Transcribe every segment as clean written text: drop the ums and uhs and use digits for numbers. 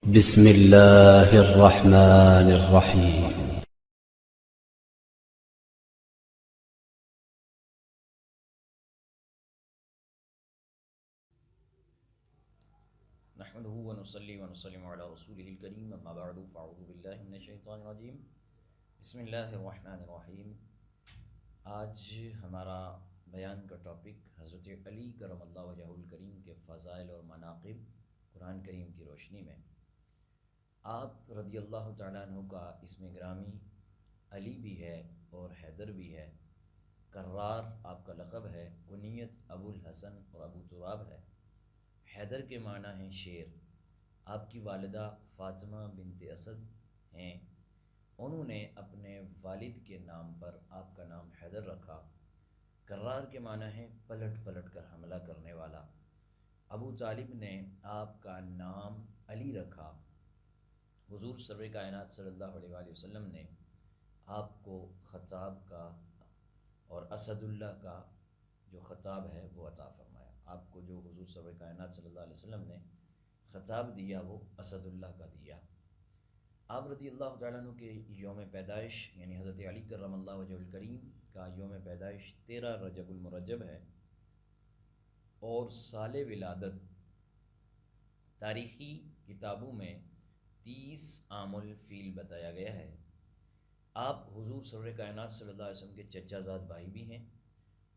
بسم الله الرحمن الرحيم. نحمده ونصلي ونسلم على رسوله الكريم اما بعد فاعوذ باللہ من الشیطان الرجیم بسم اللہ الرحمن الرحیم۔ آج ہمارا بیان کا ٹاپک حضرت علی کرم اللہ وجہہ الکریم کے فضائل اور مناقب قرآن کریم کی روشنی میں۔ آپ رضی اللہ تعالیٰ عنہ کا اسم گرامی علی بھی ہے اور حیدر بھی ہے۔ کرار آپ کا لقب ہے، کنیت ابو الحسن اور ابو تراب ہے۔ حیدر کے معنی ہیں شیر۔ آپ کی والدہ فاطمہ بنت اسد ہیں، انہوں نے اپنے والد کے نام پر آپ کا نام حیدر رکھا۔ کرار کے معنی ہیں پلٹ پلٹ کر حملہ کرنے والا۔ ابو طالب نے آپ کا نام علی رکھا۔ حضور سرور کائنات صلی اللہ علیہ وآلہ وسلم نے آپ کو خطاب کا اور اسد اللہ کا جو خطاب ہے وہ عطا فرمایا۔ آپ کو جو حضور سرور کائنات صلی اللہ علیہ وسلم نے خطاب دیا وہ اسد اللہ کا دیا۔ آپ رضی اللہ تعالیٰ عنہ کے یوم پیدائش یعنی حضرت علی کرم اللہ وجہ الکریم کا یوم پیدائش 13 رجب المرجب ہے، اور سال ولادت تاریخی کتابوں میں 30 عام الفیل بتایا گیا ہے۔ آپ حضور سرور کائنات صلی اللہ علیہ وسلم کے چچا زاد بھائی بھی ہیں،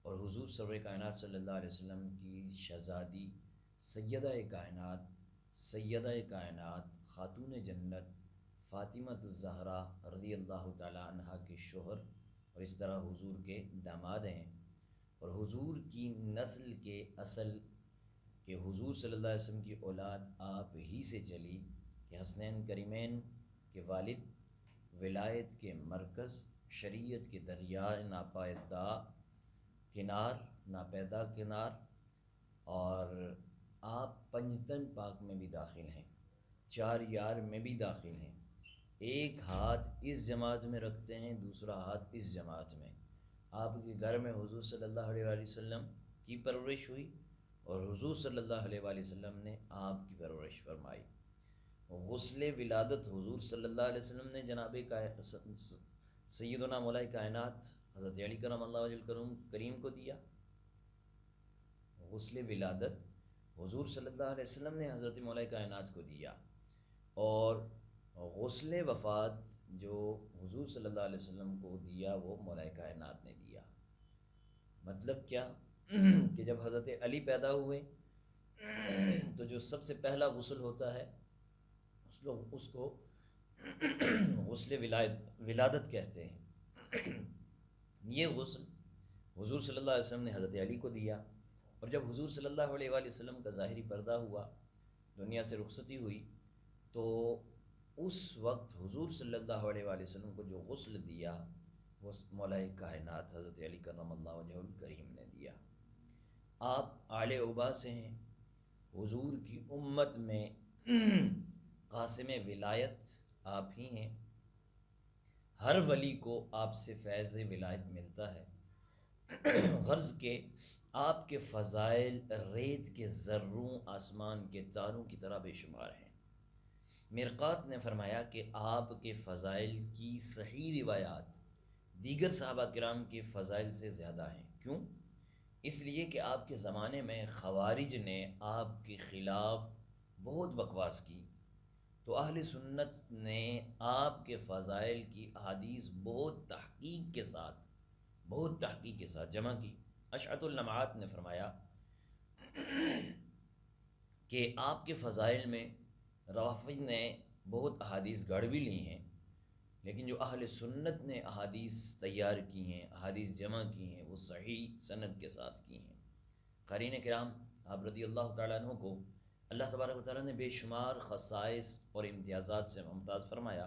اور حضور سرور کائنات صلی اللہ علیہ وسلم کی شہزادی سیدہ کائنات خاتون جنت فاطمہ الزہرا رضی اللہ تعالی عنہا کے شوہر اور اس طرح حضور کے داماد ہیں، اور حضور کی نسل کے اصل کہ حضور صلی اللہ علیہ وسلم کی اولاد آپ ہی سے چلی کہ حسنین کریمین کے والد ولایت کے مرکز، شریعت کے دریا ناپائیدا کنار ناپیدا کنار، اور آپ پنجتن پاک میں بھی داخل ہیں، چار یار میں بھی داخل ہیں۔ ایک ہاتھ اس جماعت میں رکھتے ہیں، دوسرا ہاتھ اس جماعت میں۔ آپ کے گھر میں حضور صلی اللہ علیہ وآلہ وسلم کی پرورش ہوئی، اور حضور صلی اللہ علیہ وآلہ وسلم نے آپ کی پرورش فرمائی۔ غسل ولادت حضور صلی اللہ علیہ وسلم نے جناب سیدنا مولا کائنات حضرت علی کرم اللہ وجہ الکریم کو دیا۔ غسل ولادت حضور صلی اللہ علیہ وسلم نے حضرت مولا کائنات کو دیا، اور غسل وفات جو حضور صلی اللہ علیہ وسلم کو دیا وہ مولا کائنات نے دیا۔ مطلب کیا کہ جب حضرت علی پیدا ہوئے تو جو سب سے پہلا غسل ہوتا ہے اس کو غسل ولادت کہتے ہیں۔ یہ غسل حضور صلی اللہ علیہ وسلم نے حضرت علی کو دیا، اور جب حضور صلی اللہ علیہ وآلہ وسلم کا ظاہری پردہ ہوا، دنیا سے رخصتی ہوئی، تو اس وقت حضور صلی اللہ علیہ وآلہ وسلم کو جو غسل دیا وہ مولا کائنات حضرت علی کرم اللہ وجہ الکریم نے دیا۔ آپ آل عبا سے ہیں، حضور کی امت میں قاسم ولایت آپ ہی ہیں۔ ہر ولی کو آپ سے فیض ولایت ملتا ہے۔ غرض کہ آپ کے فضائل ریت کے ذروں آسمان کے تاروں کی طرح بے شمار ہیں۔ مرقات نے فرمایا کہ آپ کے فضائل کی صحیح روایات دیگر صحابہ کرام کے فضائل سے زیادہ ہیں۔ کیوں؟ اس لیے کہ آپ کے زمانے میں خوارج نے آپ کے خلاف بہت بکواس کی، تو اہل سنت نے آپ کے فضائل کی احادیث بہت تحقیق کے ساتھ جمع کی۔ اشعت اللمعات نے فرمایا کہ آپ کے فضائل میں روافض نے بہت احادیث گڑھ بھی لی ہیں، لیکن جو اہل سنت نے احادیث تیار کی ہیں، احادیث جمع کی ہیں، وہ صحیح سند کے ساتھ کی ہیں۔ قارئین کرام، آپ رضی اللہ تعالیٰ عنہ کو اللہ تبارک و تعالیٰ نے بے شمار خصائص اور امتیازات سے ممتاز فرمایا۔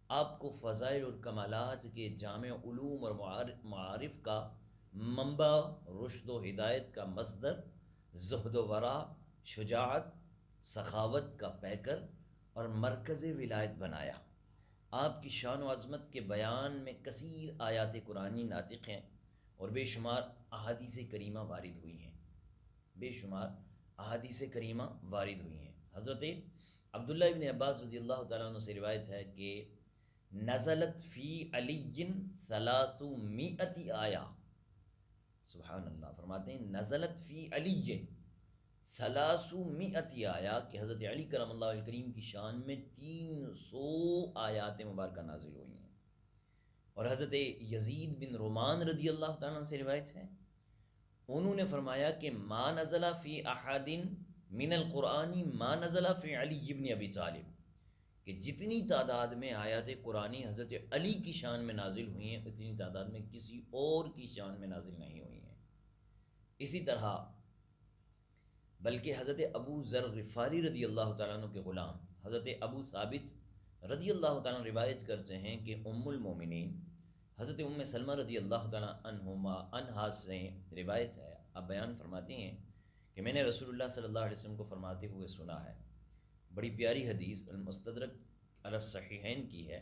آپ کو فضائل اور کمالات کے جامع علوم اور معارف کا منبع، رشد و ہدایت کا مصدر، زہد و ورع، شجاعت، سخاوت کا پیکر اور مرکز ولایت بنایا۔ آپ کی شان و عظمت کے بیان میں کثیر آیات قرآنی ناطق ہیں، اور بے شمار احادیث کریمہ وارد ہوئی ہیں۔ حضرت عبداللہ ابن عباس رضی اللہ تعالیٰ عنہ سے روایت ہے کہ نزلت فی علی 300 آیہ، سبحان اللہ، فرماتے ہیں نزلت فی علی 300 آیہ کہ حضرت علی کرم اللہ وجہ کریم کی شان میں 300 آیات مبارکہ نازل ہوئی ہیں۔ اور حضرت یزید بن رومان رضی اللہ تعالیٰ عنہ سے روایت ہے، انہوں نے فرمایا کہ ما نزل فی احد من القرآن ما نزل فی علی بن ابی طالب، کہ جتنی تعداد میں آیات قرآنی حضرت علی کی شان میں نازل ہوئی ہیں اتنی تعداد میں کسی اور کی شان میں نازل نہیں ہوئی ہیں۔ اسی طرح بلکہ حضرت ابو ذر غفاری رضی اللہ تعالیٰ عنہ کے غلام حضرت ابو ثابت رضی اللہ تعالیٰ عنہ روایت کرتے ہیں کہ ام المومنین حضرت ام سلمہ رضی اللہ تعالیٰ عنہا سے روایت ہے، آپ بیان فرماتی ہیں کہ میں نے رسول اللہ صلی اللہ علیہ وسلم کو فرماتے ہوئے سنا ہے، بڑی پیاری حدیث المستدرک علی الصحیحین کی ہے،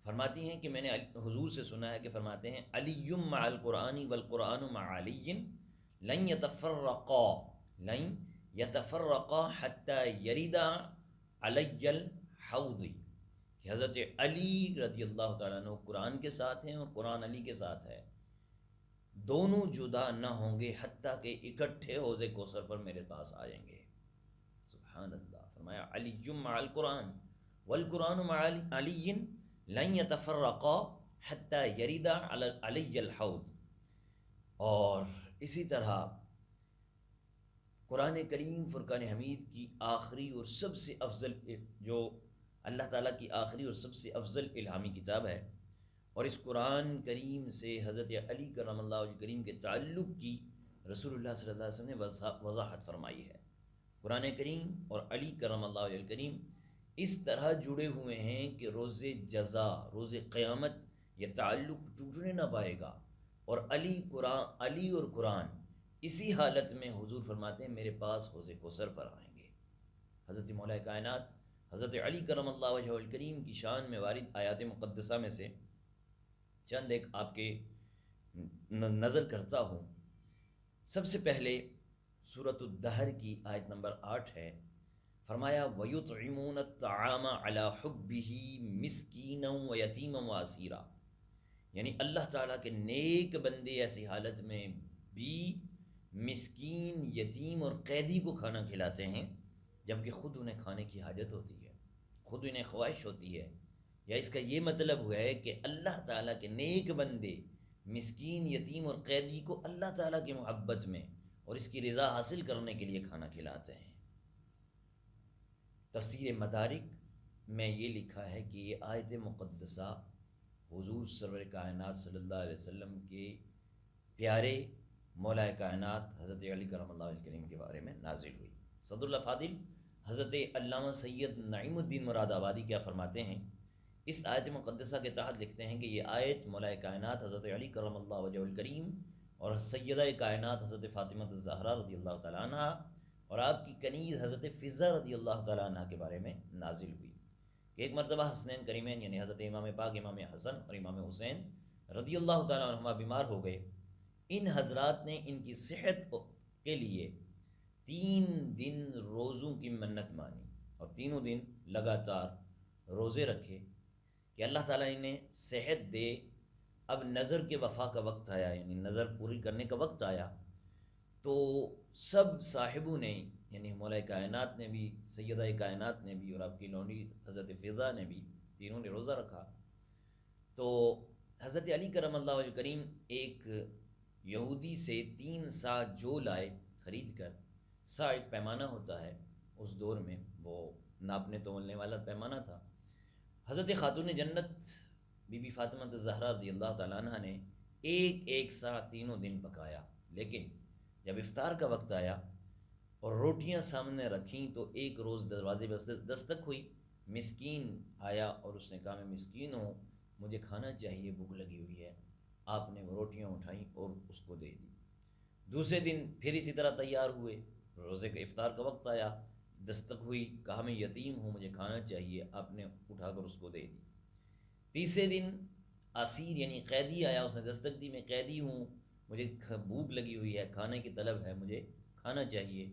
فرماتی ہیں کہ میں نے حضور سے سنا ہے کہ فرماتے ہیں علی مع القرآن والقرآن مع علی لن یتفرقا حتی یردا علی الحوض، کہ حضرت علی رضی اللہ تعالیٰ عنہ قرآن کے ساتھ ہیں اور قرآن علی کے ساتھ ہے، دونوں جدا نہ ہوں گے حتیٰ کہ اکٹھے حوض کوثر پر میرے پاس آئیں گے۔ سبحان اللہ، فرمایا علی مع القرآن والقرآن مع علی لن یتفرقا حتی یردا علی الحوض۔ اور اسی طرح قرآن کریم فرقان حمید کی آخری اور سب سے افضل، جو اللہ تعالیٰ کی آخری اور سب سے افضل الہامی کتاب ہے، اور اس قرآن کریم سے حضرت علی کرم اللہ وجہ کریم کے تعلق کی رسول اللہ صلی اللہ علیہ وسلم نے وضاحت فرمائی ہے۔ قرآن کریم اور علی کرم اللہ وجہ کریم اس طرح جڑے ہوئے ہیں کہ روز جزا، روز قیامت یہ تعلق ٹوٹنے نہ پائے گا، اور علی اور قرآن اسی حالت میں حضور فرماتے ہیں میرے پاس حوض کوثر پر آئیں گے۔ حضرت مولا کائنات حضرت علی کرم اللہ وجہ الکریم کی شان میں وارد آیات مقدسہ میں سے چند ایک آپ کے نظر کرتا ہوں۔ سب سے پہلے سورۃ الدہر کی آیت نمبر 8 ہے، فرمایا وَيُطْعِمُونَ الطَّعَامَ عَلَى حُبِّهِ مِسْكِينًا وَيَتِيمًا وَأَسِيرًا، یعنی اللہ تعالیٰ کے نیک بندے ایسی حالت میں بھی مسکین، یتیم اور قیدی کو کھانا کھلاتے ہیں جبکہ خود انہیں کھانے کی حاجت ہوتی ہے، خود انہیں خواہش ہوتی ہے۔ یا اس کا یہ مطلب ہوا ہے کہ اللہ تعالیٰ کے نیک بندے مسکین، یتیم اور قیدی کو اللہ تعالیٰ کی محبت میں اور اس کی رضا حاصل کرنے کے لیے کھانا کھلاتے ہیں۔ تفسیر مدارک میں یہ لکھا ہے کہ یہ آیت مقدسہ حضور سرور کائنات صلی اللہ علیہ وسلم کے پیارے مولا کائنات حضرت علی کرم اللہ وجہ کریم کے بارے میں نازل ہوئی۔ صدر اللہ فاضل حضرت علامہ سید نعیم الدین مراد آبادی کیا فرماتے ہیں، اس آیت مقدسہ کے تحت لکھتے ہیں کہ یہ آیت مولا کائنات حضرت علی کرم اللہ وجہ الکریم اور سیدہ کائنات حضرت فاطمہ الزہرا رضی اللہ تعالیٰ عنہ اور آپ کی کنیز حضرت فضہ رضی اللہ تعالیٰ عنہ کے بارے میں نازل ہوئی کہ ایک مرتبہ حسنین کریمین یعنی حضرت امام پاک امام حسن اور امام حسین رضی اللہ تعالیٰ عنہما بیمار ہو گئے۔ ان حضرات نے ان کی صحت کے لیے 3 دن روزوں کی منت مانی اور تینوں دن لگاتار روزے رکھے کہ اللہ تعالیٰ انہیں صحت دے۔ اب نظر کے وفا کا وقت آیا، یعنی نظر پوری کرنے کا وقت آیا، تو سب صاحبوں نے یعنی مولا کائنات نے بھی، سیدہ کائنات نے بھی اور آپ کی لونڈی حضرت فضہ نے بھی، تینوں نے روزہ رکھا۔ تو حضرت علی کرم اللہ وجہ کریم ایک یہودی سے 3 سا جو لائے خرید کر، سا ایک پیمانہ ہوتا ہے اس دور میں، وہ ناپنے تولنے والا پیمانہ تھا۔ حضرت خاتون جنت بی بی فاطمہ الزہرا رضی اللہ تعالیٰ عنہ نے ایک سا تینوں دن پکایا، لیکن جب افطار کا وقت آیا اور روٹیاں سامنے رکھیں تو ایک روز دروازے بس دستک ہوئی، مسکین آیا اور اس نے کہا میں مسکین ہوں، مجھے کھانا چاہیے، بھوک لگی ہوئی ہے۔ آپ نے وہ روٹیاں اٹھائیں اور اس کو دے دی۔ دوسرے دن پھر اسی طرح تیار ہوئے، روزے کا افطار کا وقت آیا، دستک ہوئی، کہا میں یتیم ہوں، مجھے کھانا چاہیے، آپ نے اٹھا کر اس کو دے دی۔ تیسرے دن اسیر یعنی قیدی آیا، اس نے دستک دی، میں قیدی ہوں، مجھے بھوک لگی ہوئی ہے، کھانے کی طلب ہے، مجھے کھانا چاہیے۔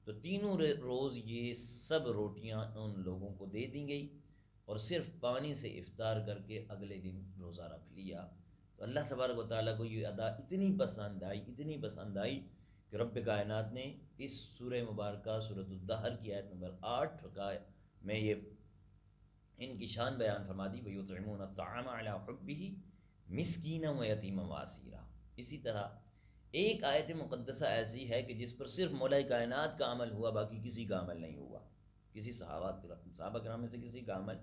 تو تینوں روز یہ سب روٹیاں ان لوگوں کو دے دی گئی اور صرف پانی سے افطار کر کے اگلے دن روزہ رکھ لیا۔ تو اللہ تبارک و تعالیٰ کو یہ ادا اتنی پسند آئی کہ رب کائنات نے اس سورہ مبارکہ سورۃ الدہر کی آیت نمبر 8 میں یہ ان کی شان بیان فرما دی، وَيُطْعِمُونَ الطَّعَامَ عَلَىٰ حُبِّهِ مِسْكِینًا وَیَتِیمًا وَاسِیرًا۔ اسی طرح ایک آیت مقدسہ ایسی ہے کہ جس پر صرف مولا کائنات کا عمل ہوا، باقی کسی کا عمل نہیں ہوا، کسی صحابہ کرام میں سے کسی کا عمل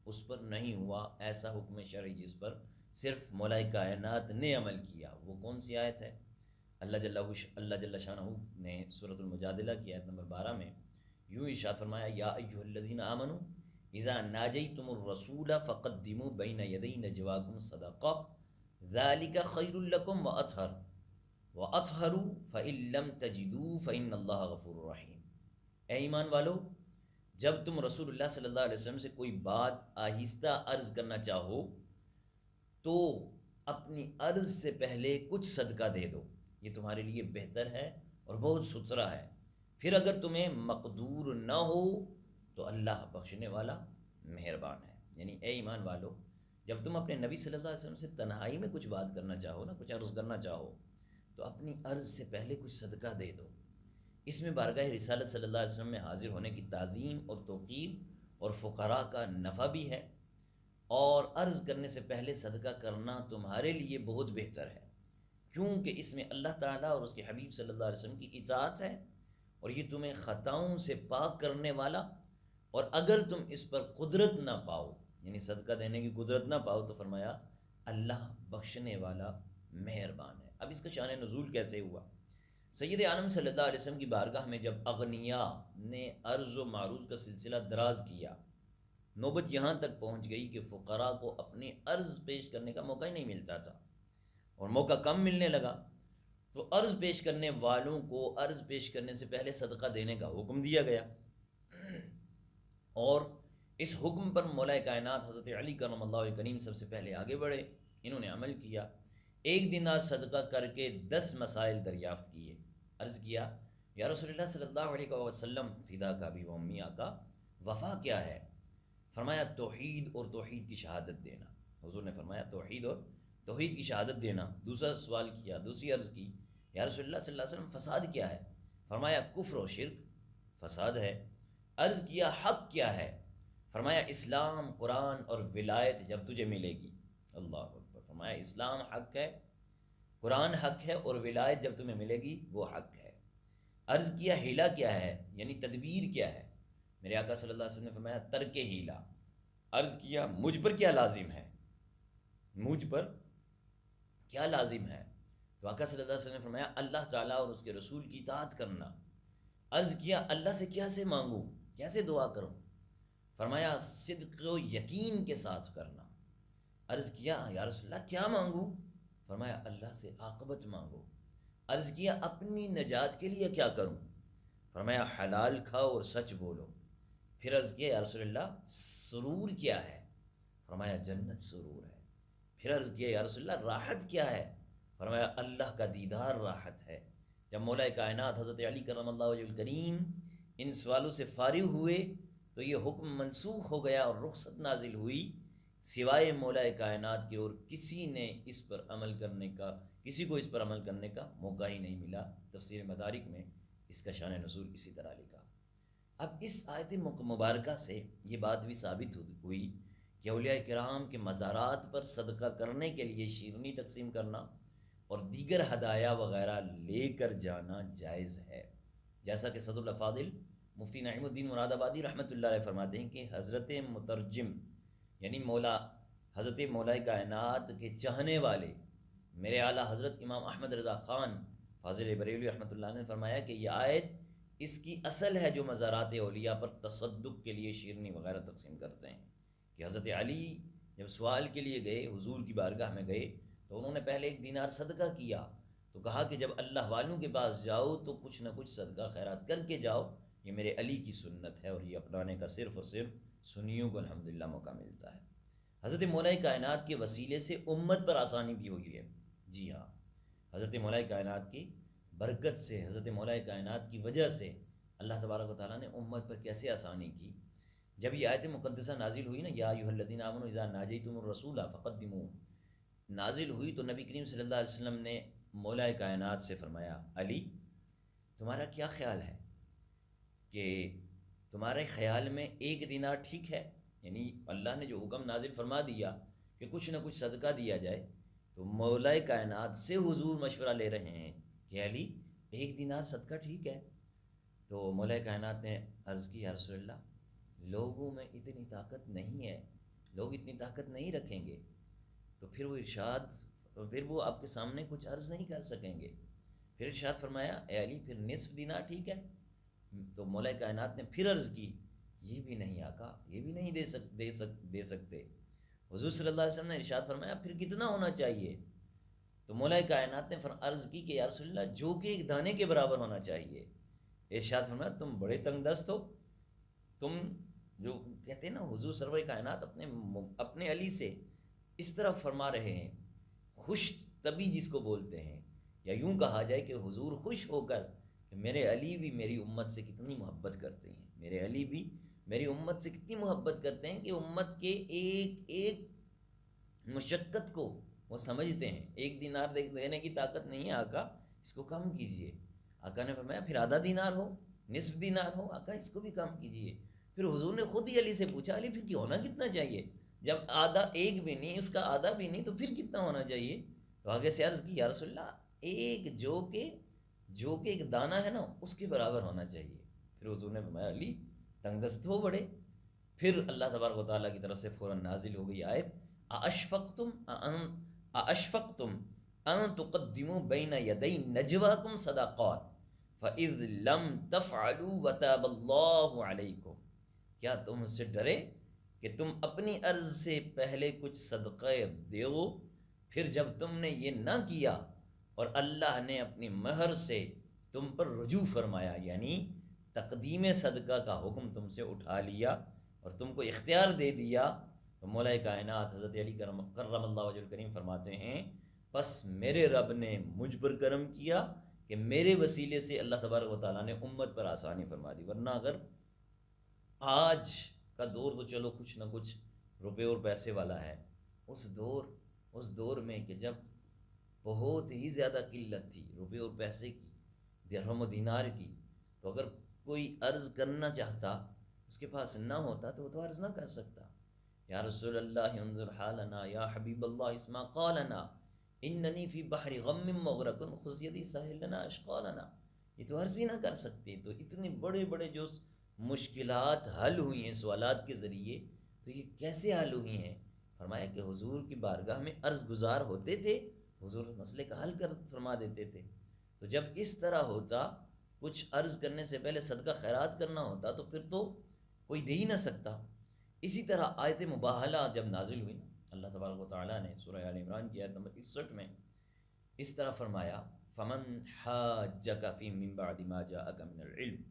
اس پر نہیں ہوا، ایسا حکم شرعی جس پر صرف مولا کائنات نے عمل کیا۔ وہ کون سی آیت ہے؟ اللہ جل شانہ نے سورۃ المجادلہ کی آیت نمبر 12 میں یوں ارشاد فرمایا، یا ایھا الذین آمنوا اذا ناجیتم الرسول فقدموا بین یدی نجواکم صدقہ ذلک خیر لکم وَأَطْهَرُوا فَإِن لَّمْ تَجِدُوا فَإِنَّ اللَّهَ غَفُورٌ رَحِيمٌ۔ اے ایمان والو، جب تم رسول اللہ صلی اللہ علیہ وسلم سے کوئی بات آہستہ عرض کرنا چاہو تو اپنی عرض سے پہلے کچھ صدقہ دے دو، یہ تمہارے لیے بہتر ہے اور بہت ستھرا ہے۔ پھر اگر تمہیں مقدور نہ ہو تو اللہ بخشنے والا مہربان ہے۔ یعنی اے ایمان والو، جب تم اپنے نبی صلی اللہ علیہ وسلم سے تنہائی میں کچھ بات کرنا چاہو نا، کچھ عرض کرنا چاہو، تو اپنی عرض سے پہلے کچھ صدقہ دے دو۔ اس میں بارگاہ رسالت صلی اللہ علیہ وسلم میں حاضر ہونے کی تعظیم اور توقیر اور فقراء کا نفع بھی ہے، اور عرض کرنے سے پہلے صدقہ کرنا تمہارے لیے بہت بہتر ہے، کیونکہ اس میں اللہ تعالیٰ اور اس کے حبیب صلی اللہ علیہ وسلم کی اطاعت ہے، اور یہ تمہیں خطاؤں سے پاک کرنے والا، اور اگر تم اس پر قدرت نہ پاؤ، یعنی صدقہ دینے کی قدرت نہ پاؤ، تو فرمایا اللہ بخشنے والا مہربان ہے۔ اب اس کا شان نزول کیسے ہوا؟ سید عالم صلی اللہ علیہ وسلم کی بارگاہ میں جب اغنیاء نے عرض و معروض کا سلسلہ دراز کیا، نوبت یہاں تک پہنچ گئی کہ فقراء کو اپنی عرض پیش کرنے کا موقع ہی نہیں ملتا تھا، اور موقع کم ملنے لگا، تو عرض پیش کرنے والوں کو عرض پیش کرنے سے پہلے صدقہ دینے کا حکم دیا گیا، اور اس حکم پر مولا کائنات حضرت علی کرم اللہ وجہ کریم سب سے پہلے آگے بڑھے، انہوں نے عمل کیا، 1 دینار صدقہ کر کے 10 مسائل دریافت کیے۔ عرض کیا، یا رسول اللہ صلی اللہ علیہ وسلم، فدا کا بھی و امی آقا، وفا کیا ہے؟ فرمایا توحید اور توحید کی شہادت دینا۔ حضور نے فرمایا توحید اور توحید کی شہادت دینا۔ دوسرا سوال کیا، دوسری عرض کی، یا رسول اللہ صلی اللہ علیہ وسلم فساد کیا ہے؟ فرمایا کفر و شرک فساد ہے۔ عرض کیا حق کیا ہے؟ فرمایا اسلام، قرآن اور ولایت جب تجھے ملے گی۔ اللہ اکبر۔ فرمایا اسلام حق ہے، قرآن حق ہے، اور ولایت جب تمہیں ملے گی وہ حق ہے۔ عرض کیا ہیلا کیا ہے، یعنی تدبیر کیا ہے؟ میرے آقا صلی اللہ علیہ وسلم نے فرمایا ترک ہیلا۔ عرض کیا مجھ پر کیا لازم ہے، مجھ پر کیا لازم ہے؟ تو آقا صلی اللہ علیہ وسلم نے فرمایا اللہ تعالیٰ اور اس کے رسول کی اطاعت کرنا۔ عرض کیا اللہ سے کیسے مانگوں، کیسے دعا کروں؟ فرمایا صدق و یقین کے ساتھ کرنا۔ عرض کیا یا رسول اللہ کیا مانگوں؟ فرمایا اللہ سے عاقبت مانگو۔ عرض کیا اپنی نجات کے لیے کیا کروں؟ فرمایا حلال کھاؤ اور سچ بولو۔ پھر عرض کیا یا رسول اللہ سرور کیا ہے؟ فرمایا جنت سرور ہے۔ پھر عرض کیا یا رسول اللہ راحت کیا ہے؟ فرمایا اللہ کا دیدار راحت ہے۔ جب مولا کائنات حضرت علی کرم اللہ وجہ الکریم ان سوالوں سے فارغ ہوئے تو یہ حکم منسوخ ہو گیا اور رخصت نازل ہوئی، سوائے مولا کائنات کے اور کسی کو اس پر عمل کرنے کا موقع ہی نہیں ملا۔ تفسیر مدارک میں اس کا شان نزول اسی طرح لکھا۔ اب اس آیت مبارکہ سے یہ بات بھی ثابت ہوئی کہ اولیاء کرام کے مزارات پر صدقہ کرنے کے لیے شیرنی تقسیم کرنا اور دیگر ہدایہ وغیرہ لے کر جانا جائز ہے، جیسا کہ صدر الافاضل مفتی نعیم الدین مراد آبادی رحمۃ اللہ علیہ فرماتے ہیں کہ حضرت مترجم یعنی حضرت مولا کائنات کے چاہنے والے میرے اعلیٰ حضرت امام احمد رضا خان فاضل بریلوی رحمۃ اللہ نے فرمایا کہ یہ آیت اس کی اصل ہے جو مزارات اولیاء پر تصدق کے لیے شیرنی وغیرہ تقسیم کرتے ہیں، کہ حضرت علی جب سوال کے لیے گئے، حضور کی بارگاہ میں گئے، تو انہوں نے پہلے 1 دینار صدقہ کیا، تو کہا کہ جب اللہ والوں کے پاس جاؤ تو کچھ نہ کچھ صدقہ خیرات کر کے جاؤ، یہ میرے علی کی سنت ہے، اور یہ اپنانے کا صرف اور صرف سنیوں کو الحمدللہ موقع ملتا ہے۔ حضرت مولا کائنات کے وسیلے سے امت پر آسانی بھی ہوئی ہے۔ جی ہاں، حضرت مولا کائنات کی برکت سے، حضرت مولا کائنات کی وجہ سے اللہ تبارک و تعالیٰ نے امت پر کیسے آسانی کی. جب یہ آیت مقدسہ نازل ہوئی نا، یا ایھا الذین آمنوا اذا ناجیتم الرسول فقدموا، نازل ہوئی تو نبی کریم صلی اللہ علیہ وسلم نے مولا کائنات سے فرمایا، علی تمہارا کیا خیال ہے کہ تمہارے خیال میں 1 دینار ٹھیک ہے؟ یعنی اللہ نے جو حکم نازل فرما دیا کہ کچھ نہ کچھ صدقہ دیا جائے، تو مولا کائنات سے حضور مشورہ لے رہے ہیں کہ علی 1 دینار صدقہ ٹھیک ہے؟ تو مولا کائنات نے عرض کی، یا رسول اللہ لوگوں میں اتنی طاقت نہیں ہے، لوگ اتنی طاقت نہیں رکھیں گے، تو پھر وہ آپ کے سامنے کچھ عرض نہیں کر سکیں گے. پھر ارشاد فرمایا، اے علی پھر نصف دینار ٹھیک ہے؟ تو مولا کائنات نے پھر عرض کی، یہ بھی نہیں آقا، یہ بھی نہیں دے سکتے. حضور صلی اللہ علیہ وسلم نے ارشاد فرمایا، پھر کتنا ہونا چاہیے؟ تو مولا کائنات نے عرض کی کہ یا رسول اللہ جو کہ 1 دانے کے برابر ہونا چاہیے. ارشاد فرمایا، تم بڑے تنگ دست ہو. تم جو کہتے ہیں نا حضور سرور کائنات اپنے علی سے اس طرح فرما رہے ہیں، خوش طبی جس کو بولتے ہیں، یا یوں کہا جائے کہ حضور خوش ہو کر کہ میرے علی بھی میری امت سے کتنی محبت کرتے ہیں، میرے علی بھی میری امت سے کتنی محبت کرتے ہیں کہ امت کے ایک ایک مشقت کو وہ سمجھتے ہیں. 1 دینار دینے کی طاقت نہیں ہے آقا، اس کو کم کیجئے. آقا نے فرمایا پھر ½ دینار ہو، نصف دینار ہو، آقا اس کو بھی کم کیجئے. پھر حضور نے خود ہی علی سے پوچھا، علی پھر ہونا کتنا چاہیے؟ جب آدھا 1 بھی نہیں، اس کا آدھا بھی نہیں، تو پھر کتنا ہونا چاہیے؟ تو آگے سے عرض کی، یا رسول اللہ ایک جو کہ 1 دانہ ہے نا اس کے برابر ہونا چاہیے. پھر حضور نے فرمایا، علی تنگ دست ہو بڑے. پھر اللہ تبارک و تعالیٰ کی طرف سے فوراً نازل ہو گئی آیت، ااشفقتم ان تقدموا بین یدی نجواکم صدقات فاذ لم تفعلوا وتاب اللہ علیکم. کیا تم اس سے ڈرے کہ تم اپنی عرض سے پہلے کچھ صدقہ دیو، پھر جب تم نے یہ نہ کیا اور اللہ نے اپنی مہر سے تم پر رجوع فرمایا، یعنی تقدیم صدقہ کا حکم تم سے اٹھا لیا اور تم کو اختیار دے دیا، تو مولا کائنات حضرت علی کرم اللہ وجہ الکریم فرماتے ہیں، پس میرے رب نے مجھ پر کرم کیا کہ میرے وسیلے سے اللہ تبارک و تعالیٰ نے امت پر آسانی فرما دی. ورنہ اگر آج کا دور تو چلو کچھ نہ کچھ روپے اور پیسے والا ہے، اس دور میں کہ جب بہت ہی زیادہ قلت تھی روپے اور پیسے کی، درہم و دینار کی، تو اگر کوئی عرض کرنا چاہتا اس کے پاس نہ ہوتا تو وہ تو عرض نہ کر سکتا. یا رسول اللہ انظر حالنا، یا حبیب اللہ اسمع قالنا، اننی فی بحر غم مغرق خذ یدی ساحل لنا اشقالنا. یہ تو عرض ہی نہ کر سکتے. تو اتنے بڑے بڑے جو مشکلات حل ہوئی ہیں سوالات کے ذریعے، تو یہ کیسے حل ہوئی ہیں؟ فرمایا کہ حضور کی بارگاہ میں عرض گزار ہوتے تھے، حضور مسئلے کا حل کر فرما دیتے تھے. تو جب اس طرح ہوتا، کچھ عرض کرنے سے پہلے صدقہ خیرات کرنا ہوتا، تو پھر تو کوئی دے ہی نہ سکتا. اسی طرح آیت مباہلہ جب نازل ہوئی، اللہ تبارک و تعالیٰ نے سورہ آل عمران کی آیت نمبر 61 میں اس طرح فرمایا، فمن حاجک فی من بعد ما جاءک من العلم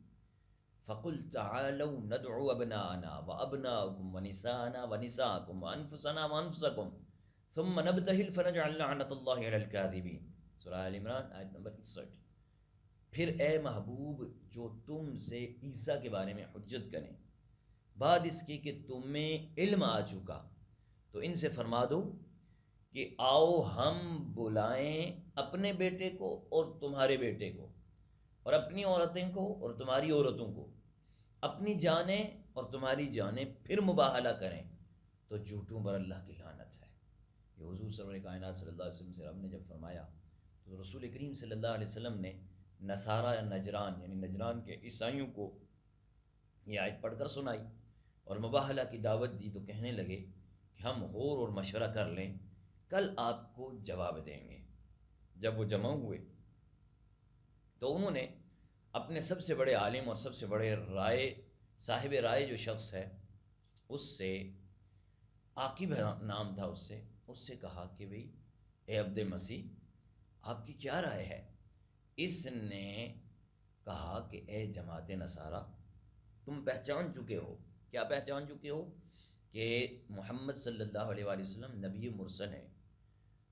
فقل تعالوا ندعو ابناءنا وابناءکم ونساءنا ونساءکم وانفسنا وانفسکم ثم نبتہل فنجعل لعنت اللہ علی الکاذبین. سورہ آل عمران آیت نمبر 61. پھر اے محبوب جو تم سے عیسیٰ کے بارے میں حجت کریں بعد اس کے کہ تمہیں علم آ چکا، تو ان سے فرما دو کہ آؤ ہم بلائیں اپنے بیٹے کو اور تمہارے بیٹے کو، اور اپنی عورتیں کو اور تمہاری عورتوں کو، اپنی جانیں اور تمہاری جانیں، پھر مباہلہ کریں تو جھوٹوں پر اللہ کی لعنت ہے. یہ حضور سرور کائنات صلی اللہ علیہ وسلم سے رب نے جب فرمایا، تو رسول کریم صلی اللہ علیہ وسلم نے نصارہ یا نجران یعنی نجران کے عیسائیوں کو یہ آیت پڑھ کر سنائی اور مباہلہ کی دعوت دی. تو کہنے لگے کہ ہم غور اور مشورہ کر لیں، کل آپ کو جواب دیں گے. جب وہ جمع ہوئے تو انہوں نے اپنے سب سے بڑے عالم اور سب سے بڑے صاحب رائے جو شخص ہے، اس سے عاقب نام تھا، اس سے کہا کہ بھئی اے عبد مسیح آپ کی کیا رائے ہے؟ اس نے کہا کہ اے جماعت نصارہ تم پہچان چکے ہو. کیا پہچان چکے ہو؟ کہ محمد صلی اللہ علیہ وآلہ وسلم نبی مرسل ہیں،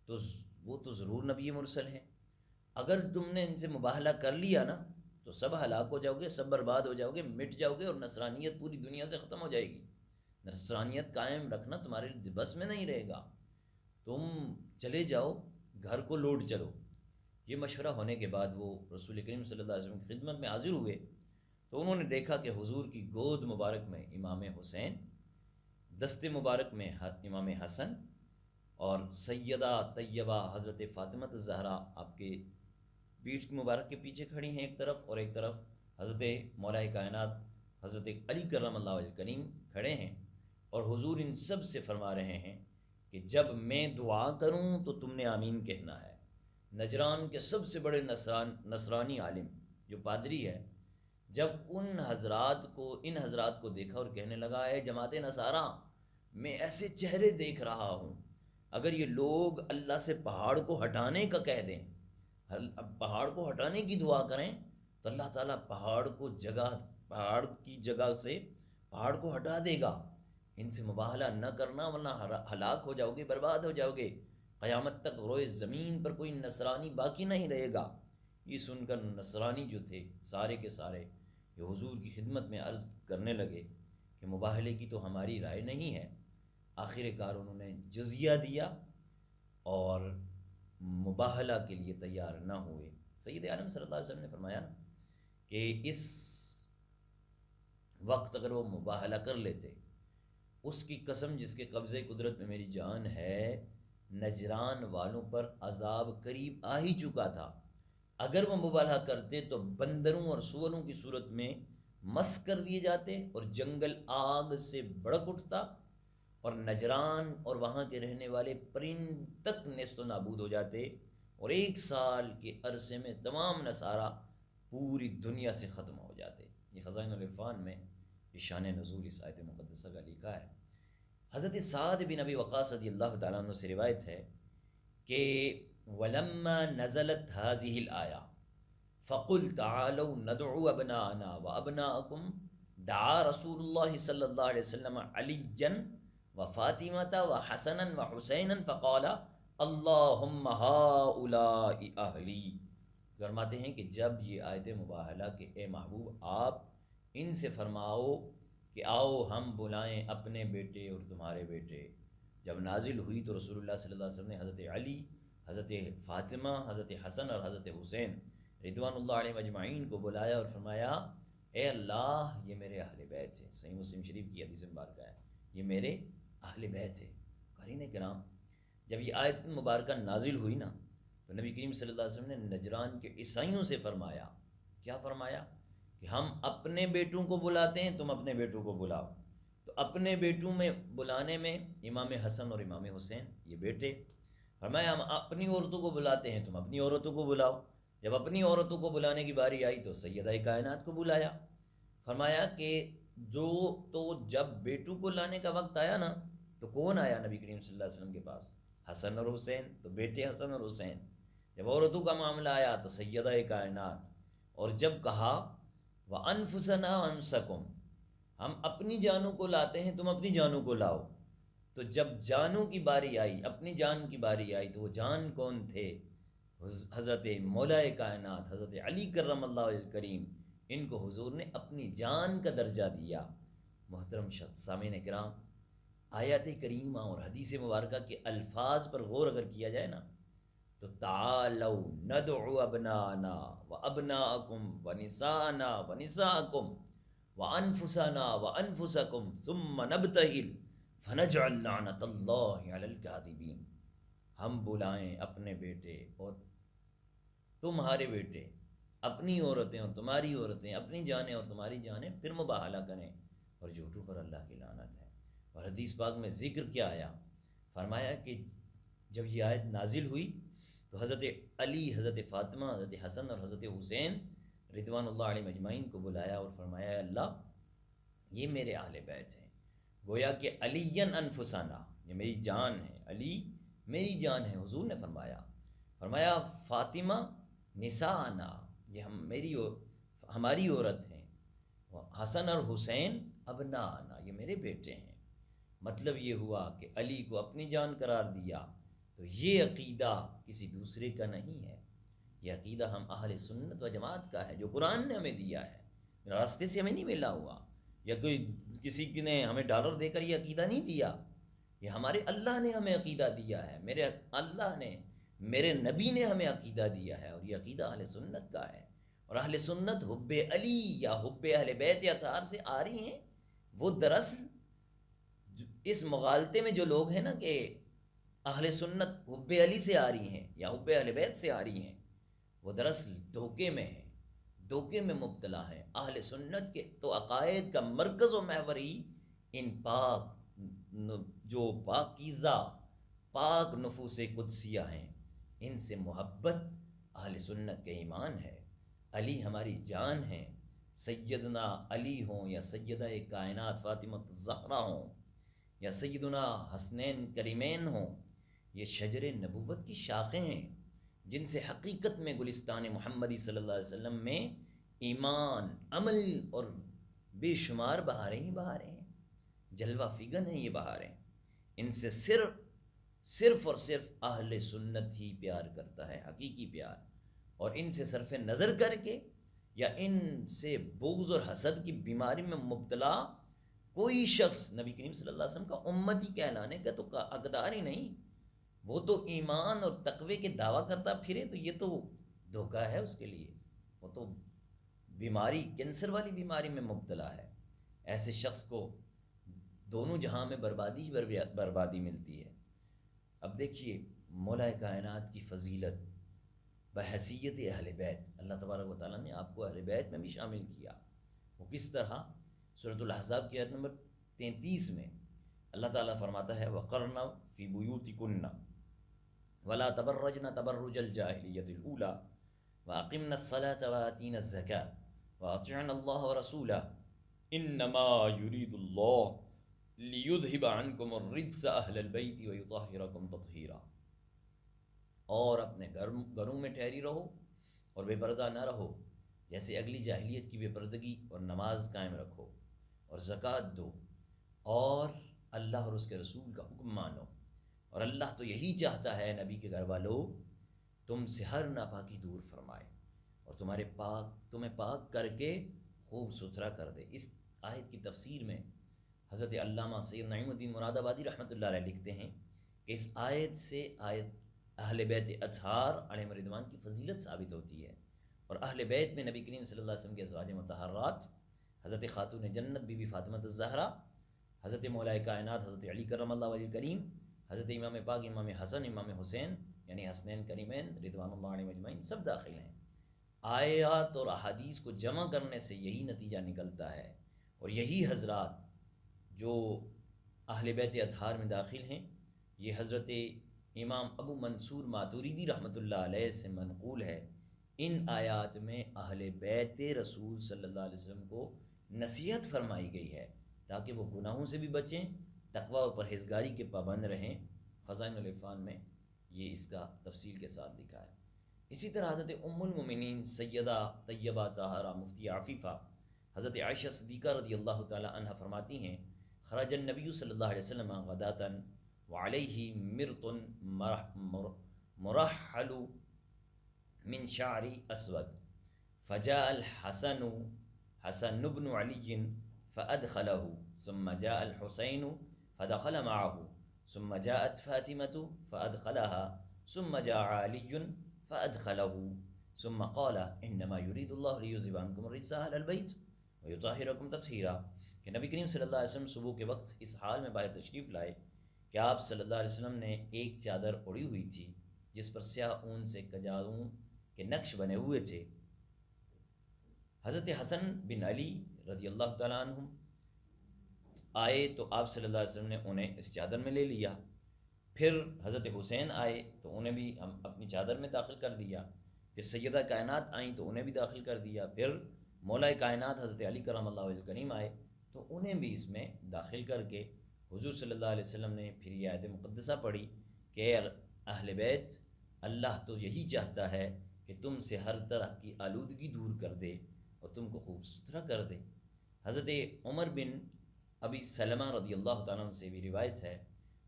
تو وہ تو ضرور نبی مرسل ہیں. اگر تم نے ان سے مباہلہ کر لیا نا تو سب ہلاک ہو جاؤ گے، سب برباد ہو جاؤ گے، مٹ جاؤ گے، اور نصرانیت پوری دنیا سے ختم ہو جائے گی۔ نصرانیت قائم رکھنا تمہارے بس میں نہیں رہے گا، تم چلے جاؤ، گھر کو لوٹ چلو۔ یہ مشورہ ہونے کے بعد وہ رسول کریم صلی اللہ علیہ وسلم کی خدمت میں حاضر ہوئے، تو انہوں نے دیکھا کہ حضور کی گود مبارک میں امام حسین، دست مبارک میں امام حسن، اور سیدہ طیبہ حضرت فاطمہ الزہرا آپ کے پیٹھ مبارک کے پیچھے کھڑی ہیں ایک طرف، اور ایک طرف حضرت مولا کائنات حضرت علی کرم اللہ وجہ کریم کھڑے ہیں، اور حضور ان سب سے فرما رہے ہیں کہ جب میں دعا کروں تو تم نے آمین کہنا ہے۔ نجران کے سب سے بڑے نصرانی عالم جو پادری ہے، جب ان حضرات کو دیکھا اور کہنے لگا، اے جماعت نصارہ، میں ایسے چہرے دیکھ رہا ہوں، اگر یہ لوگ اللہ سے پہاڑ کو ہٹانے کا کہہ دیں، پہاڑ کو ہٹانے کی دعا کریں، تو اللہ تعالیٰ پہاڑ کی جگہ سے پہاڑ کو ہٹا دے گا۔ ان سے مباہلہ نہ کرنا، ورنہ ہلاک ہو جاؤ گے، برباد ہو جاؤ گے، قیامت تک روئے زمین پر کوئی نصرانی باقی نہیں رہے گا۔ یہ سن کر نصرانی جو تھے سارے کے سارے یہ حضور کی خدمت میں عرض کرنے لگے کہ مباہلے کی تو ہماری رائے نہیں ہے۔ آخر کار انہوں نے جزیہ دیا اور مباہلہ کے لیے تیار نہ ہوئے۔ سید عالم صلی اللہ علیہ وسلم نے فرمایا کہ اس وقت اگر وہ مباہلہ کر لیتے، اس کی قسم جس کے قبضے قدرت میں میری جان ہے، نجران والوں پر عذاب قریب آ ہی چکا تھا۔ اگر وہ مباہلہ کرتے تو بندروں اور سوروں کی صورت میں مس کر دیے جاتے، اور جنگل آگ سے بھڑک اٹھتا، اور نجران اور وہاں کے رہنے والے پرند تک نیست و نابود ہو جاتے، اور 1 سال کے عرصے میں تمام نصارہ پوری دنیا سے ختم ہو جاتے۔ یہ خزائن العرفان میں یہ شان نزول اس آیت مقدسہ کا لکھا ہے۔ حضرت سعد بن ابی وقاص رضی اللہ تعالیٰ عنہ سے روایت ہے کہ وَلَمَّا نَزَلَتْ هَذِهِ الْآيَةُ فَقُلْ تَعَالَوْا نَدْعُوا أَبْنَاءَنَا وَأَبْنَاءَكُمْ دعا رسول اللہ صلی اللہ علیہ وسلم علیًا وفاطمة وحسنا وحسینا فقال اللہم ہؤلاء اہلی۔ فرماتے ہیں کہ جب یہ آیت مباہلہ کہ اے محبوب آپ ان سے فرماؤ کہ آؤ ہم بلائیں اپنے بیٹے اور تمہارے بیٹے، جب نازل ہوئی تو رسول اللہ صلی اللہ علیہ وسلم نے حضرت علی، حضرت فاطمہ، حضرت حسن اور حضرت حسین رضوان اللہ علیہ مجمعین کو بلایا اور فرمایا، اے اللہ یہ میرے اہل بیت ہیں۔ صحیح مسلم شریف کی حدیث مبارکہ ہے، یہ میرے اہل بیت ہیں۔ قارئین کرام، جب یہ آیت مبارکہ نازل ہوئی نا، تو نبی کریم صلی اللہ علیہ وسلم نے نجران کے عیسائیوں سے فرمایا، کیا فرمایا کہ ہم اپنے بیٹوں کو بلاتے ہیں، تم اپنے بیٹوں کو بلاؤ۔ تو اپنے بیٹوں میں بلانے میں امام حسن اور امام حسین یہ بیٹے، فرمایا ہم اپنی عورتوں کو بلاتے ہیں، تم اپنی عورتوں کو بلاؤ۔ جب اپنی عورتوں کو بلانے کی باری آئی تو سیدہ کائنات کو بلایا، فرمایا کہ تو جب بیٹوں کو لانے کا وقت آیا نا، تو کون آیا نبی کریم صلی اللہ علیہ وسلم کے پاس؟ حسن اور حسین، تو بیٹے حسن اور حسین۔ جب عورتوں کا معاملہ آیا تو سیدہ کائنات، اور جب کہا وَأَنفُسَنَا وَأَنفُسَكُمْ، ہم اپنی جانوں کو لاتے ہیں، تم اپنی جانوں کو لاؤ۔ تو جب جانوں کی باری آئی، اپنی جان کی باری آئی، تو وہ جان کون تھے؟ حضرت مولا کائنات حضرت علی کرم اللہ وجہ کریم، ان کو حضور نے اپنی جان کا درجہ دیا۔ محترم سامعین کرام، آیات کریمہ اور حدیث مبارکہ کے الفاظ پر غور اگر کیا جائے نا، تو تعالوا ندعو ابناءنا وابناءکم ونساءنا ونساءکم وانفسنا وانفسکم ثم نبتہل فنجعل لعنت اللہ علی الکاذبین۔ ہم بلائیں اپنے بیٹے اور تمہارے بیٹے، اپنی عورتیں اور تمہاری عورتیں، اپنی جانیں اور تمہاری جانیں، پھر مباہلہ کریں، اور جھوٹوں پر اللہ کی لعنت ہے۔ اور حدیث پاک میں ذکر کیا آیا؟ فرمایا کہ جب یہ آیت نازل ہوئی تو حضرت علی، حضرت فاطمہ، حضرت حسن اور حضرت حسین رضوان اللہ علیہ مجمعین کو بلایا اور فرمایا، اے اللہ یہ میرے اہل بیت ہیں، گویا کہ علی انفسانا، یہ میری جان ہے، علی میری جان ہے۔ حضور نے فرمایا فاطمہ نساءنا، یہ ہماری عورت ہیں، حسن اور حسین ابناءنا، یہ میرے بیٹے ہیں۔ مطلب یہ ہوا کہ علی کو اپنی جان قرار دیا، تو یہ عقیدہ کسی دوسرے کا نہیں ہے، یہ عقیدہ ہم اہل سنت و جماعت کا ہے جو قرآن نے ہمیں دیا ہے، راستے سے ہمیں نہیں ملا ہوا، یا کوئی کسی نے ہمیں ڈالر دے کر یہ عقیدہ نہیں دیا، یہ ہمارے اللہ نے ہمیں عقیدہ دیا ہے، میرے اللہ نے، میرے نبی نے ہمیں عقیدہ دیا ہے، اور یہ عقیدہ اہل سنت کا ہے۔ اور اہل سنت حب علی یا حب اہل بیت اطہار سے آ رہی ہیں۔ وہ دراصل اس مغالطے میں جو لوگ ہیں نا کہ اہل سنت حب علی سے آ رہی ہیں یا حب اہل بیت سے آ رہی ہیں، وہ دراصل دھوکے میں ہیں، دھوکے میں مبتلا ہیں۔ اہل سنت کے تو عقائد کا مرکز و محور ہی ان پاک جو پاکیزہ پاک نفوس قدسیہ ہیں، ان سے محبت اہل سنت کے ایمان ہے۔ علی ہماری جان ہیں، سیدنا علی ہوں یا سیدہ کائنات فاطمہ الزہرا ہوں یا سیدنا حسنین کریمین ہوں، یہ شجر نبوت کی شاخیں ہیں جن سے حقیقت میں گلستان محمدی صلی اللہ علیہ وسلم میں ایمان، عمل اور بے شمار بہاریں ہی بہاریں ہیں، جلوہ فگن ہیں یہ بہاریں۔ ان سے صرف اور صرف اہل سنت ہی پیار کرتا ہے، حقیقی پیار، اور ان سے صرف نظر کر کے یا ان سے بغض اور حسد کی بیماری میں مبتلا کوئی شخص نبی کریم صلی اللہ علیہ وسلم کا امتی کہلانے کا تو حقدار ہی نہیں۔ وہ تو ایمان اور تقوی کے دعویٰ کرتا پھرے تو یہ تو دھوکہ ہے اس کے لیے، وہ تو بیماری، کینسر والی بیماری میں مبتلا ہے۔ ایسے شخص کو دونوں جہاں میں بربادی ہی بربادی ملتی ہے۔ اب دیکھیے مولا کائنات کی فضیلت بحیثیت اہل بیت، اللہ تبارک و تعالیٰ نے آپ کو اہل بیت میں بھی شامل کیا۔ وہ کس طرح؟ سورۃ الاحزاب کی آیت نمبر 33 میں اللہ تعالیٰ فرماتا ہے وَقَرْنَ فِي بُيُوتِكُنَّ وَلَا تَبَرَّجْنَ تَبَرُّجَ الْجَاهِلِيَّةِ الْأُولَى وَأَقِمْنَ الصَّلَاةَ وَآتِينَ الزَّكَاةَ وَأَطِعْنَ اللَّهَ وَرَسُولَهُ إِنَّمَا يُرِيدُ اللَّهُ لِيُذْهِبَ عَنْكُمُ الرِّجْسَ أَهْلَ الْبَيْتِ وَيُطَهِّرَكُمْ تَطْهِيرًا۔ اور اپنے گھروں میں ٹھہری رہو اور بے پردہ نہ رہو، جیسے اگلی جاہلیت کی بے پردگی، اور نماز قائم رکھو اور زکوٰۃ دو اور اللہ اور اس کے رسول کا حکم مانو۔ اور اللہ تو یہی چاہتا ہے نبی کے گھر والوں، تم سے ہر ناپاکی دور فرمائے اور تمہیں پاک کر کے خوب ستھرا کر دے۔ اس آیت کی تفسیر میں حضرت علامہ سید نعیم الدین مراد آبادی رحمۃ اللہ علیہ لکھتے ہیں کہ اس آیت سے اہل بیت اطہار علیہم رضوان کی فضیلت ثابت ہوتی ہے، اور اہل بیت میں نبی کریم صلی اللہ علیہ وسلم کے ازواج مطہرات حضرت خاتون جنت بی بی فاطمہ الزہرا، حضرت مولا کائنات حضرت علی کرم اللہ وجہ کریم، حضرت امام پاک امام حسن امام حسین یعنی حسنین کریمین رضوان اللہ علیہم اجمعین سب داخل ہیں۔ آیات اور احادیث کو جمع کرنے سے یہی نتیجہ نکلتا ہے، اور یہی حضرات جو اہل بیت اطہار میں داخل ہیں، یہ حضرت امام ابو منصور ماتوریدی رحمۃ اللہ علیہ سے منقول ہے۔ ان آیات میں اہل بیت رسول صلی اللہ علیہ وسلم کو نصیحت فرمائی گئی ہے تاکہ وہ گناہوں سے بھی بچیں، تقوی و پرہیزگاری کے پابند رہیں۔ خزائن العرفان میں یہ اس کا تفصیل کے ساتھ لکھا ہے۔ اسی طرح حضرت ام المومنین سیدہ طیبہ طاہرہ مفتی عفیفہ حضرت عائشہ صدیقہ رضی اللہ تعالی عنہ فرماتی ہیں خرج النبی صلی اللہ علیہ وسلم غداتً وعلیہ مرط مرحل من شعر اسود فجاء الحسن حسن بن علی فأدخله ثم جاء الحسين فدخل معه ثم جاءت فاطمة فأدخلها ثم جاء علي فأدخله ثم قال إنما يريد الله ليذهب عنكم الرجس أهل البيت ويطهركم تطهيرا، کہ نبی کریم صلی اللہ علیہ وسلم صبح کے وقت اس حال میں باہر تشریف لائے کہ آپ صلی اللہ علیہ وسلم نے ایک چادر اڑی ہوئی تھی جس پر سیاہ اون سے کجاؤں کے نقش بنے ہوئے تھے۔ حضرت حسن بن علی رضی اللہ تعالیٰ عنہ آئے تو آپ صلی اللہ علیہ وسلم نے انہیں اس چادر میں لے لیا، پھر حضرت حسین آئے تو انہیں بھی ہم اپنی چادر میں داخل کر دیا، پھر سیدہ کائنات آئیں تو انہیں بھی داخل کر دیا، پھر مولا کائنات حضرت علی کرم اللہ وجہ کریم آئے تو انہیں بھی اس میں داخل کر کے حضور صلی اللہ علیہ وسلم نے پھر یہ آیت مقدسہ پڑھی کہ اہل بیت، اللہ تو یہی چاہتا ہے کہ تم سے ہر طرح کی آلودگی دور کر دے اور تم کو خوب ستھرا کر دے۔ حضرت عمر بن ابی سلمہ رضی اللہ تعالیٰ عنہ سے بھی روایت ہے،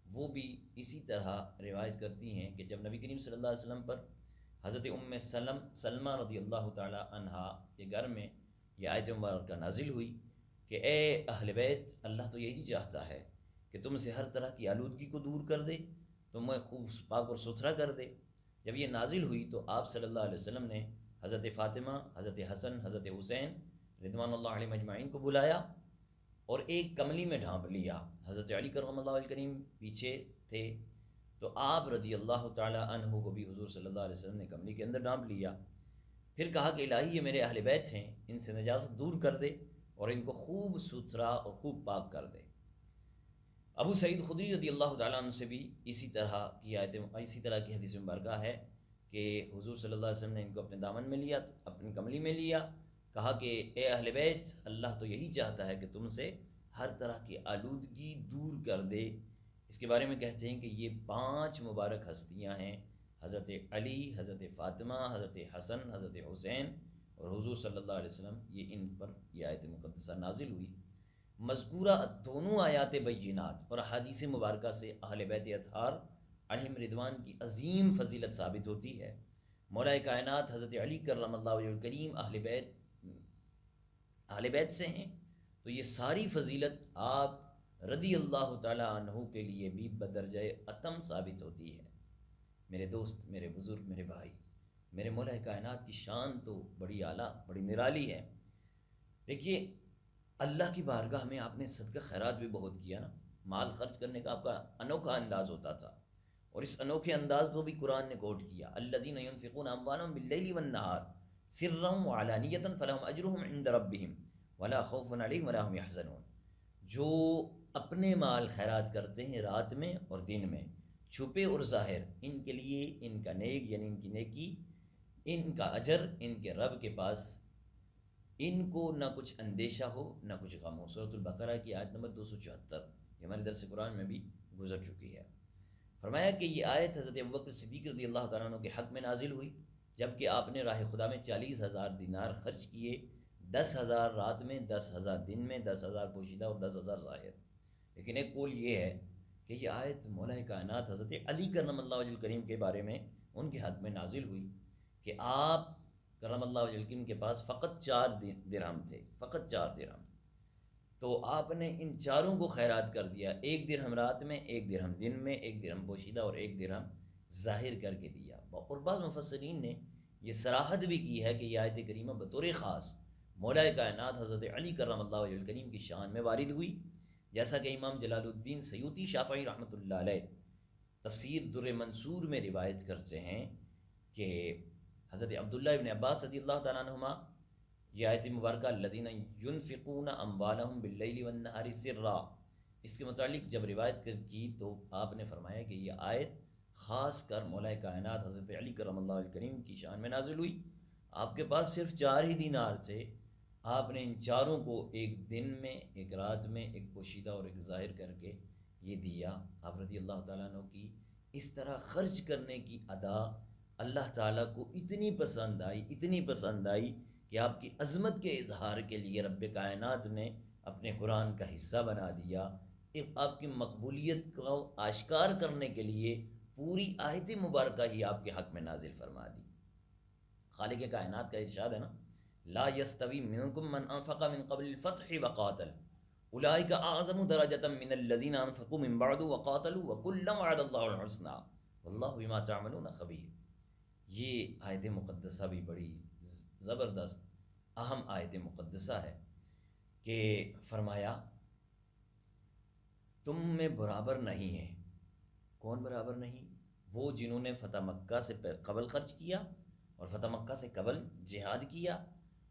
وہ بھی اسی طرح روایت کرتی ہیں کہ جب نبی کریم صلی اللہ علیہ وسلم پر حضرت سلمہ رضی اللہ تعالی عنہا کے گھر میں یہ آیت مبارکہ نازل ہوئی کہ اے اہل بیت، اللہ تو یہی چاہتا ہے کہ تم سے ہر طرح کی آلودگی کو دور کر دے، تمہیں خوب پاک اور ستھرا کر دے۔ جب یہ نازل ہوئی تو آپ صلی اللہ علیہ وسلم نے حضرت فاطمہ، حضرت حسن، حضرت حسین رضوان اللہ علیہ مجمعین کو بلایا اور ایک کملی میں ڈھانپ لیا۔ حضرت علی کرم اللہ الکریم پیچھے تھے، تو آپ رضی اللہ تعالی عنہ کو بھی حضور صلی اللہ علیہ وسلم نے کملی کے اندر ڈھانپ لیا۔ پھر کہا کہ الہی یہ میرے اہل بیت ہیں، ان سے نجاست دور کر دے اور ان کو خوب ستھرا اور خوب پاک کر دے۔ ابو سعید خدری رضی اللہ تعالیٰ عنہ سے بھی اسی طرح کی حدیث مبارکہ ہے کہ حضور صلی اللہ علیہ وسلم نے ان کو اپنے دامن میں لیا، اپنی کملی میں لیا، کہا کہ اے اہل بیت، اللہ تو یہی چاہتا ہے کہ تم سے ہر طرح کی آلودگی دور کر دے۔ اس کے بارے میں کہتے ہیں کہ یہ 5 مبارک ہستیاں ہیں، حضرت علی، حضرت فاطمہ، حضرت حسن، حضرت حسین اور حضور صلی اللہ علیہ وسلم، یہ ان پر یہ آیت مقدسہ نازل ہوئی۔ مذکورہ دونوں آیات بینات اور احادیث مبارکہ سے اہل بیت اطہار علیہم رضوان کی عظیم فضیلت ثابت ہوتی ہے۔ مولا کائنات حضرت علی کرم اللہ وجہ الکریم اہل بیت سے ہیں، تو یہ ساری فضیلت آپ رضی اللہ تعالی عنہ کے لیے بھی بدرجہ اتم ثابت ہوتی ہے۔ میرے دوست، میرے بزرگ، میرے بھائی، میرے مولا کائنات کی شان تو بڑی اعلیٰ، بڑی نرالی ہے۔ دیکھیے، اللہ کی بارگاہ میں آپ نے صدقہ خیرات بھی بہت کیا نا، مال خرچ کرنے کا آپ کا انوکھا انداز ہوتا تھا، اور اس انوکھے انداز کو بھی قرآن نے کوٹ کیا، الذین ينفقون اموالهم باللیل والنہار سرا وعلانیۃ فلہم اجرہم عند ربہم ولا خوف علیہم ولا ہم یحزنون۔ جو اپنے مال خیرات کرتے ہیں رات میں اور دن میں، چھپے اور ظاہر، ان کے لیے ان کا نیک یعنی ان کی نیکی، ان کا اجر ان کے رب کے پاس، ان کو نہ کچھ اندیشہ ہو نہ کچھ غم ہو۔ سورۃ البقرہ کی آیت نمبر 274 یہ ہمارے درس قرآن میں بھی گزر چکی ہے۔ فرمایا کہ یہ آیت حضرت ابوبکر صدیق رضی اللہ تعالیٰ عنہ کے حق میں نازل ہوئی، جبکہ آپ نے راہ خدا میں 40,000 دینار خرچ کیے، 10,000 رات میں، 10,000 دن میں، 10,000 پوشیدہ اور 10,000 ظاہر۔ لیکن ایک قول یہ ہے کہ یہ آیت مولا کائنات حضرت علی کرم اللہ وجہ الکریم کے بارے میں ان کے حق میں نازل ہوئی کہ آپ کرم اللہ وجہ الکریم کے پاس فقط 4 درہم تھے، فقط 4 درہم، تو آپ نے ان چاروں کو خیرات کر دیا، 1 درہم رات میں، 1 درہم دن میں، 1 درہم پوشیدہ اور 1 درہم ظاہر کر کے دیا۔ اور بعض مفسرین نے یہ صراحت بھی کی ہے کہ یہ آیت کریمہ بطور خاص مولا کائنات حضرت علی کرم اللہ وجہ الکریم کی شان میں وارد ہوئی، جیسا کہ امام جلال الدین سیوطی شافعی رحمۃ اللہ علیہ تفسیر در منصور میں روایت کرتے ہیں کہ حضرت عبداللہ ابن عباس رضی اللہ تعالیٰ عنہما یہ آیت مبارکہ الذین ینفقون اموالہم باللیل والنہار سرا، اس کے متعلق جب روایت کی تو آپ نے فرمایا کہ یہ آیت خاص کر مولا کائنات حضرت علی کرم اللہ الکریم کی شان میں نازل ہوئی۔ آپ کے پاس صرف 4 ہی دینار تھے، آپ نے ان چاروں کو 1 دن میں، 1 رات میں، 1 پوشیدہ اور 1 ظاہر کر کے یہ دیا۔ آپ رضی اللہ تعالیٰ عنہ کی اس طرح خرچ کرنے کی ادا اللہ تعالیٰ کو اتنی پسند آئی کہ آپ کی عظمت کے اظہار کے لیے رب کائنات نے اپنے قرآن کا حصہ بنا دیا، آپ کی مقبولیت کو آشکار کرنے کے لیے پوری آیت مبارکہ ہی آپ کے حق میں نازل فرما دی۔ خالق کائنات کا ارشاد ہے نا، لا یستوی منکم من انفق من قبل الفتح وقاتل اولئک اعظم درجۃ من الذین انفقوا من بعد وقاتلوا وکلا وعد اللہ الحسنی واللہ بما تعملون خبیر۔ یہ آیت مقدسہ بھی بڑی زبردست اہم آیت مقدسہ ہے کہ فرمایا تم میں برابر نہیں ہے۔ کون برابر نہیں؟ وہ جنہوں نے فتح مکہ سے قبل خرچ کیا اور فتح مکہ سے قبل جہاد کیا،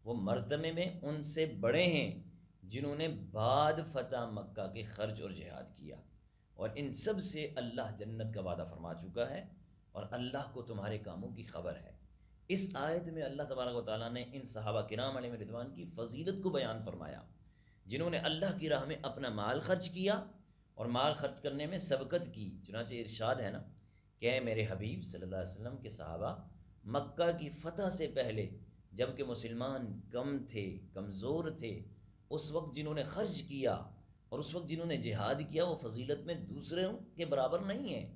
وہ مرتبے میں ان سے بڑے ہیں جنہوں نے بعد فتح مکہ کے خرچ اور جہاد کیا، اور ان سب سے اللہ جنت کا وعدہ فرما چکا ہے اور اللہ کو تمہارے کاموں کی خبر ہے۔ اس آیت میں اللہ تبارک و تعالیٰ نے ان صحابہ کرام علیہ رضوان کی فضیلت کو بیان فرمایا جنہوں نے اللہ کی راہ میں اپنا مال خرچ کیا اور مال خرچ کرنے میں سبقت کی۔ چنانچہ ارشاد ہے نا کہ اے میرے حبیب صلی اللہ علیہ وسلم کے صحابہ، مکہ کی فتح سے پہلے جب کہ مسلمان کم تھے، کمزور تھے، اس وقت جنہوں نے خرچ کیا اور اس وقت جنہوں نے جہاد کیا وہ فضیلت میں دوسروں کے برابر نہیں ہیں۔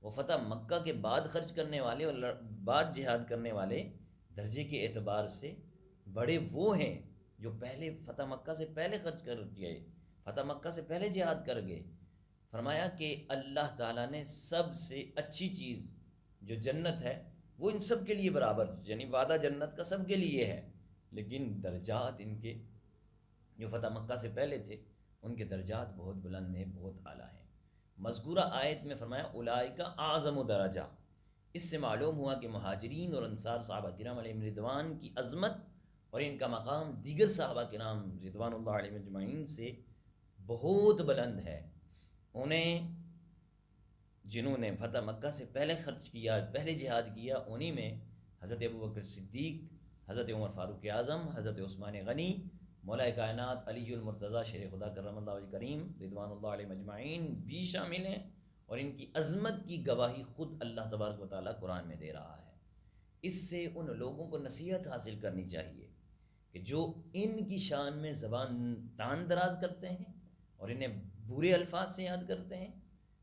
وہ فتح مکہ کے بعد خرچ کرنے والے اور بعد جہاد کرنے والے درجے کے اعتبار سے بڑے وہ ہیں جو پہلے فتح مکہ سے پہلے خرچ کر گئے، فتح مکہ سے پہلے جہاد کر گئے۔ فرمایا کہ اللہ تعالیٰ نے سب سے اچھی چیز جو جنت ہے وہ ان سب کے لیے برابر، یعنی وعدہ جنت کا سب کے لیے ہے، لیکن درجات ان کے جو فتح مکہ سے پہلے تھے ان کے درجات بہت بلند ہیں، بہت اعلیٰ ہیں۔ مذکورہ آیت میں فرمایا اولئک اعظم درجہ، اس سے معلوم ہوا کہ مہاجرین اور انصار صحابہ کرام علیہم رضوان کی عظمت اور ان کا مقام دیگر صحابہ کرام رضوان اللہ علیہم اجمعین سے بہت بلند ہے۔ انہیں جنہوں نے فتح مکہ سے پہلے خرچ کیا، پہلے جہاد کیا، انہی میں حضرت ابوبکر صدیق، حضرت عمر فاروق اعظم، حضرت عثمان غنی، مولا کائنات علی المرتضیٰ شیر خدا کرم اللہ وجہ کریم رضوان اللہ علیہ مجمعین بھی شامل ہیں، اور ان کی عظمت کی گواہی خود اللہ تبارک و تعالیٰ قرآن میں دے رہا ہے۔ اس سے ان لوگوں کو نصیحت حاصل کرنی چاہیے کہ جو ان کی شان میں زبان تان دراز کرتے ہیں اور انہیں برے الفاظ سے یاد کرتے ہیں،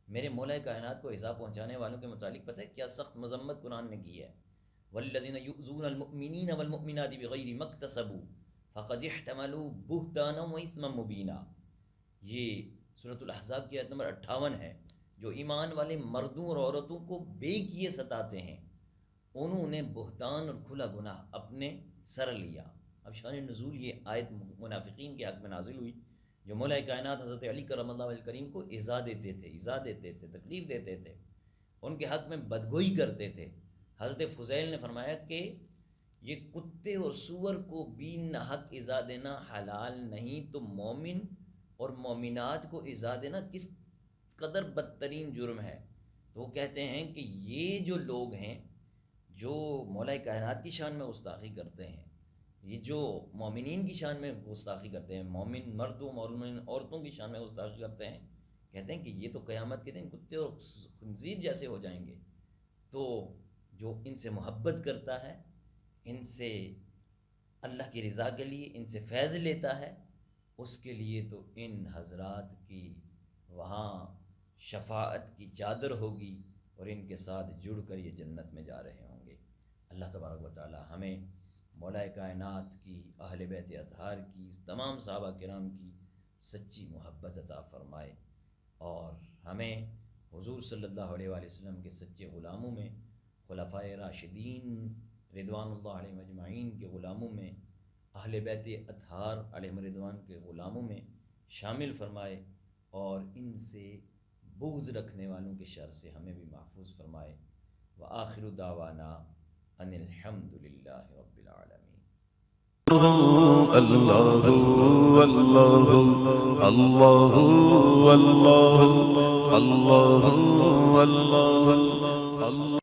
میرے مولا کائنات کو ایذا پہنچانے والوں کے متعلق پتہ ہے کیا سخت مذمت قرآن نے کی ہے؟ والذین یؤذون المؤمنین والمؤمنات بغیر ما اکتسبوا فقد احتملوا بہتانا واثما مبینا۔ یہ سورۃ الاحزاب کی آیت نمبر 58 ہے۔ جو ایمان والے مردوں اور عورتوں کو بے کیے ستاتے ہیں انہوں نے بہتان اور کھلا گناہ اپنے سر لیا۔ اب شان نزول یہ آیت منافقین کے حق میں نازل ہوئی جو مولا کائنات حضرت علی کرم اللہ وجہ کریم کو ایذا دیتے تھے، تکلیف دیتے تھے، ان کے حق میں بدگوئی کرتے تھے۔ حضرت فضیل نے فرمایا کہ یہ کتے اور سور کو بھی ناحق ایذا دینا حلال نہیں، تو مومن اور مومنات کو ایذا دینا کس قدر بدترین جرم ہے۔ تو وہ کہتے ہیں کہ یہ جو لوگ ہیں جو مولا کائنات کی شان میں گستاخی کرتے ہیں، یہ جو مومنین کی شان میں گستاخی کرتے ہیں، مومن مردوں مومن عورتوں کی شان میں گستاخی کرتے ہیں، کہتے ہیں کہ یہ تو قیامت کے دن کتے اور خنزیر جیسے ہو جائیں گے۔ تو جو ان سے محبت کرتا ہے، ان سے اللہ کی رضا کے لیے ان سے فیض لیتا ہے، اس کے لیے تو ان حضرات کی وہاں شفاعت کی چادر ہوگی اور ان کے ساتھ جڑ کر یہ جنت میں جا رہے ہوں گے۔ اللہ تبارک و تعالی ہمیں مولا کائنات کی، اہل بیت اطہار کی، تمام صحابہ کرام کی سچی محبت عطا فرمائے، اور ہمیں حضور صلی اللہ علیہ وآلہ وسلم کے سچے غلاموں میں، خلفائے راشدین رضوان اللہ علیہ مجمعین کے غلاموں میں، اہل بیت اطہار علیہ رضوان کے غلاموں میں شامل فرمائے، اور ان سے بغض رکھنے والوں کے شر سے ہمیں بھی محفوظ فرمائے۔ وآخر دعوانا ان الحمد للہ رب العالمین۔ اللہ اللہ اللہ اللہ اللہ اللہ اللہ